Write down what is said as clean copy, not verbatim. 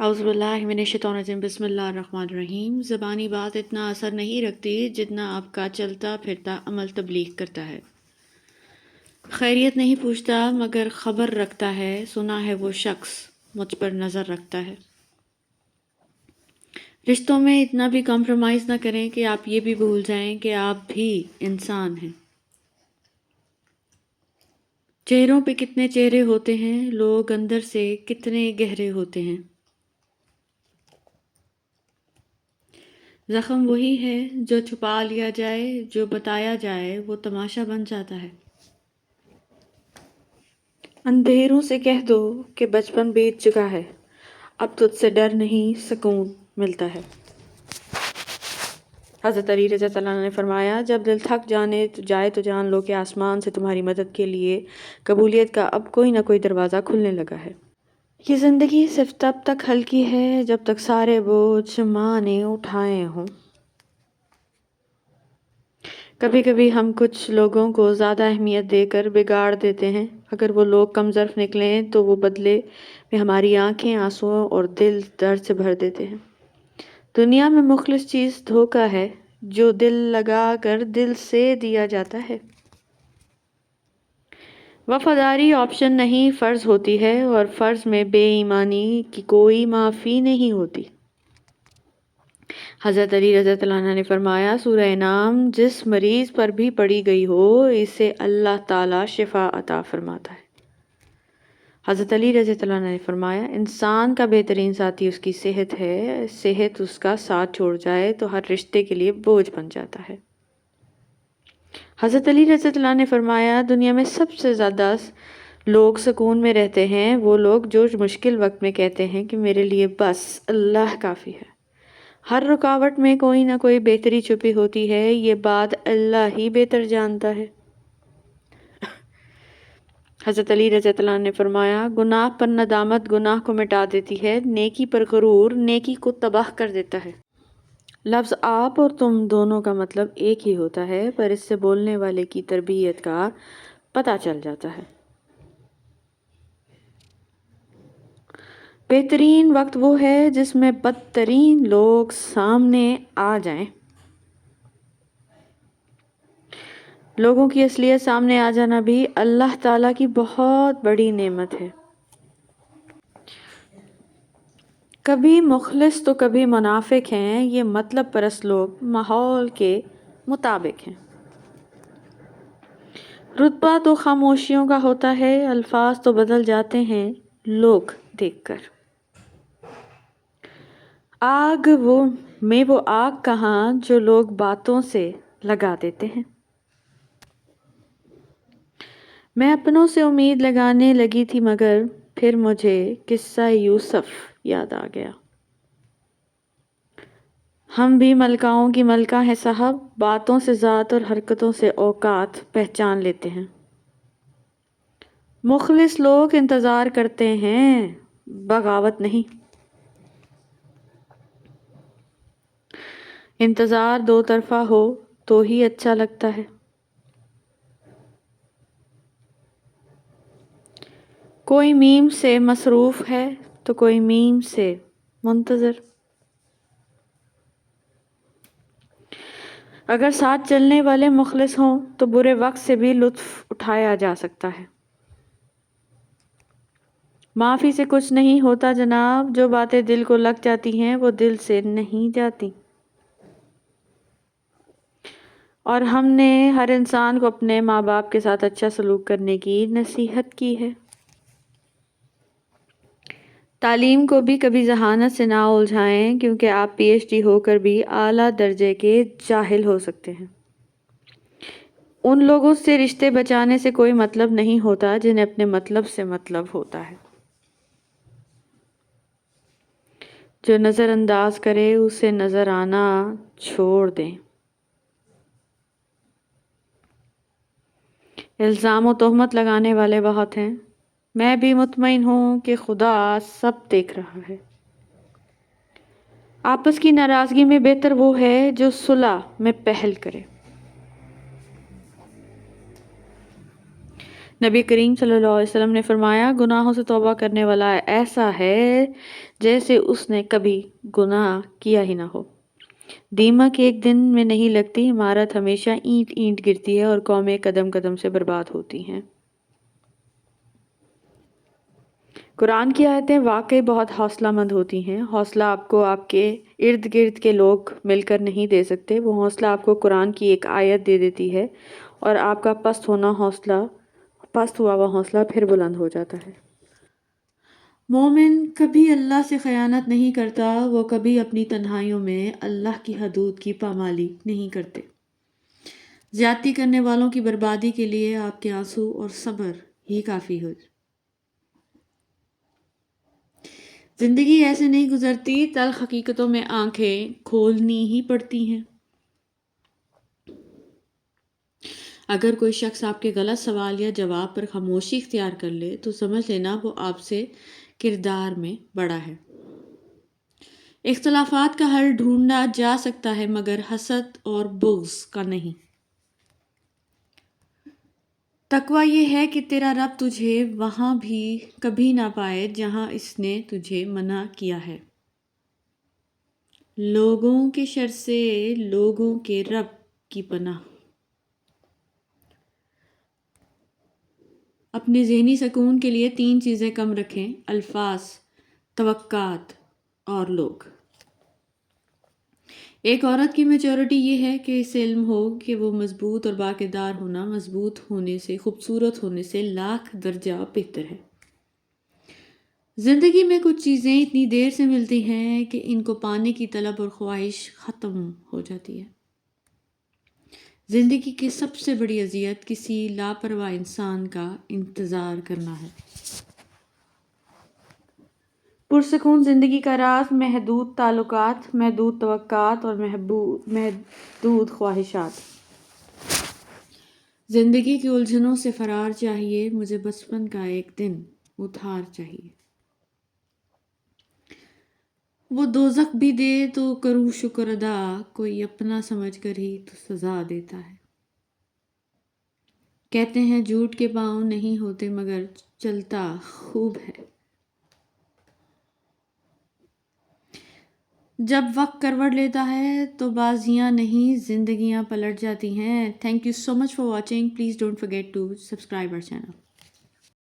اعوذ باللہ من الشیطان الرجیم بسم اللہ الرحمن الرحیم۔ زبانی بات اتنا اثر نہیں رکھتی جتنا آپ کا چلتا پھرتا عمل تبلیغ کرتا ہے۔ خیریت نہیں پوچھتا مگر خبر رکھتا ہے، سنا ہے وہ شخص مجھ پر نظر رکھتا ہے۔ رشتوں میں اتنا بھی کمپرومائز نہ کریں کہ آپ یہ بھی بھول جائیں کہ آپ بھی انسان ہیں۔ چہروں پہ کتنے چہرے ہوتے ہیں، لوگ اندر سے کتنے گہرے ہوتے ہیں۔ زخم وہی ہے جو چھپا لیا جائے، جو بتایا جائے وہ تماشا بن جاتا ہے۔ اندھیروں سے کہہ دو کہ بچپن بیت چکا ہے، اب تجھ سے ڈر نہیں سکون ملتا ہے۔ حضرت علی رضی اللہ عنہ نے فرمایا، جب دل تھک جائے تو جان لو کہ آسمان سے تمہاری مدد کے لیے قبولیت کا اب کوئی نہ کوئی دروازہ کھلنے لگا ہے۔ یہ زندگی صرف تب تک ہلکی ہے جب تک سارے بوجھ ماں نے اٹھائے ہوں۔ کبھی کبھی ہم کچھ لوگوں کو زیادہ اہمیت دے کر بگاڑ دیتے ہیں۔ اگر وہ لوگ کم ظرف نکلیں تو وہ بدلے میں ہماری آنکھیں آنسوؤں اور دل درد سے بھر دیتے ہیں۔ دنیا میں مخلص چیز دھوکہ ہے جو دل لگا کر دل سے دیا جاتا ہے۔ وفاداری آپشن نہیں فرض ہوتی ہے، اور فرض میں بے ایمانی کی کوئی معافی نہیں ہوتی۔ حضرت علی رضی اللہ عنہ نے فرمایا، سورہ انعام جس مریض پر بھی پڑھی گئی ہو اسے اللہ تعالی شفا عطا فرماتا ہے۔ حضرت علی رضی اللہ عنہ نے فرمایا، انسان کا بہترین ساتھی اس کی صحت ہے، صحت اس کا ساتھ چھوڑ جائے تو ہر رشتے کے لیے بوجھ بن جاتا ہے۔ حضرت علی رضی اللہ عنہ نے فرمایا، دنیا میں سب سے زیادہ لوگ سکون میں رہتے ہیں وہ لوگ جو مشکل وقت میں کہتے ہیں کہ میرے لیے بس اللہ کافی ہے۔ ہر رکاوٹ میں کوئی نہ کوئی بہتری چھپی ہوتی ہے، یہ بات اللہ ہی بہتر جانتا ہے۔ حضرت علی رضی اللہ عنہ نے فرمایا، گناہ پر ندامت گناہ کو مٹا دیتی ہے، نیکی پر غرور نیکی کو تباہ کر دیتا ہے۔ لفظ آپ اور تم دونوں کا مطلب ایک ہی ہوتا ہے، پر اس سے بولنے والے کی تربیت کا پتہ چل جاتا ہے۔ بہترین وقت وہ ہے جس میں بدترین لوگ سامنے آ جائیں۔ لوگوں کی اصلیت سامنے آ جانا بھی اللہ تعالیٰ کی بہت بڑی نعمت ہے۔ کبھی مخلص تو کبھی منافق ہیں، یہ مطلب پرست لوگ ماحول کے مطابق ہیں۔ رتبہ تو خاموشیوں کا ہوتا ہے، الفاظ تو بدل جاتے ہیں لوگ دیکھ کر۔ آگ وہ آگ کہاں جو لوگ باتوں سے لگا دیتے ہیں۔ میں اپنوں سے امید لگانے لگی تھی مگر پھر مجھے قصہ یوسف یاد آ گیا۔ ہم بھی ملکاؤں کی ملکہ ہیں صاحب، باتوں سے ذات اور حرکتوں سے اوقات پہچان لیتے ہیں۔ مخلص لوگ انتظار کرتے ہیں، بغاوت نہیں۔ انتظار دو طرفہ ہو تو ہی اچھا لگتا ہے۔ کوئی میم سے مصروف ہے تو کوئی میم سے منتظر۔ اگر ساتھ چلنے والے مخلص ہوں تو برے وقت سے بھی لطف اٹھایا جا سکتا ہے۔ معافی سے کچھ نہیں ہوتا جناب، جو باتیں دل کو لگ جاتی ہیں وہ دل سے نہیں جاتی۔ اور ہم نے ہر انسان کو اپنے ماں باپ کے ساتھ اچھا سلوک کرنے کی نصیحت کی ہے۔ تعلیم کو بھی کبھی ذہانت سے نہ الجھائیں، کیونکہ آپ پی ایچ ڈی ہو کر بھی اعلیٰ درجے کے جاہل ہو سکتے ہیں۔ ان لوگوں سے رشتے بچانے سے کوئی مطلب نہیں ہوتا جنہیں اپنے مطلب سے مطلب ہوتا ہے۔ جو نظر انداز کرے اسے نظر آنا چھوڑ دیں۔ الزام و تہمت لگانے والے بہت ہیں، میں بھی مطمئن ہوں کہ خدا سب دیکھ رہا ہے۔ آپس کی ناراضگی میں بہتر وہ ہے جو صلح میں پہل کرے۔ نبی کریم صلی اللہ علیہ وسلم نے فرمایا گناہوں سے توبہ کرنے والا ایسا ہے جیسے اس نے کبھی گناہ کیا ہی نہ ہو۔ دیمک ایک دن میں نہیں لگتی، عمارت ہمیشہ اینٹ اینٹ گرتی ہے اور قومیں قدم قدم سے برباد ہوتی ہیں۔ قرآن کی آیتیں واقعی بہت حوصلہ مند ہوتی ہیں۔ حوصلہ آپ کو آپ کے ارد گرد کے لوگ مل کر نہیں دے سکتے، وہ حوصلہ آپ کو قرآن کی ایک آیت دے دیتی ہے اور آپ کا پست ہوا وہ حوصلہ پھر بلند ہو جاتا ہے۔ مومن کبھی اللہ سے خیانت نہیں کرتا، وہ کبھی اپنی تنہائیوں میں اللہ کی حدود کی پامالی نہیں کرتے۔ زیادتی کرنے والوں کی بربادی کے لیے آپ کے آنسو اور صبر ہی کافی ہو۔ زندگی ایسے نہیں گزرتی، تلخ حقیقتوں میں آنکھیں کھولنی ہی پڑتی ہیں۔ اگر کوئی شخص آپ کے غلط سوال یا جواب پر خاموشی اختیار کر لے تو سمجھ لینا وہ آپ سے کردار میں بڑا ہے۔ اختلافات کا حل ڈھونڈا جا سکتا ہے مگر حسد اور بغض کا نہیں۔ تقویٰ یہ ہے کہ تیرا رب تجھے وہاں بھی کبھی نہ پائے جہاں اس نے تجھے منع کیا ہے۔ لوگوں کے شر سے لوگوں کے رب کی پناہ۔ اپنے ذہنی سکون کے لیے 3 چیزیں کم رکھیں: الفاظ، توقعات اور لوگ۔ ایک عورت کی میچورٹی یہ ہے کہ اسے علم ہو کہ وہ مضبوط اور باکردار ہونا مضبوط ہونے سے، خوبصورت ہونے سے لاکھ درجہ بہتر ہے۔ زندگی میں کچھ چیزیں اتنی دیر سے ملتی ہیں کہ ان کو پانے کی طلب اور خواہش ختم ہو جاتی ہے۔ زندگی کی سب سے بڑی اذیت کسی لاپرواہ انسان کا انتظار کرنا ہے۔ پرسکون زندگی کا راز محدود تعلقات، محدود توقعات اور محدود خواہشات۔ زندگی کی الجھنوں سے فرار چاہیے، مجھے بچپن کا ایک دن ادھار چاہیے۔ وہ دوزخ بھی دے تو کروں شکر ادا، کوئی اپنا سمجھ کر ہی تو سزا دیتا ہے۔ کہتے ہیں جھوٹ کے پاؤں نہیں ہوتے مگر چلتا خوب ہے۔ جب وقت کروٹ لیتا ہے تو بازیاں نہیں زندگیاں پلٹ جاتی ہیں۔ Thank you so much for watching. Please don't forget to subscribe our channel.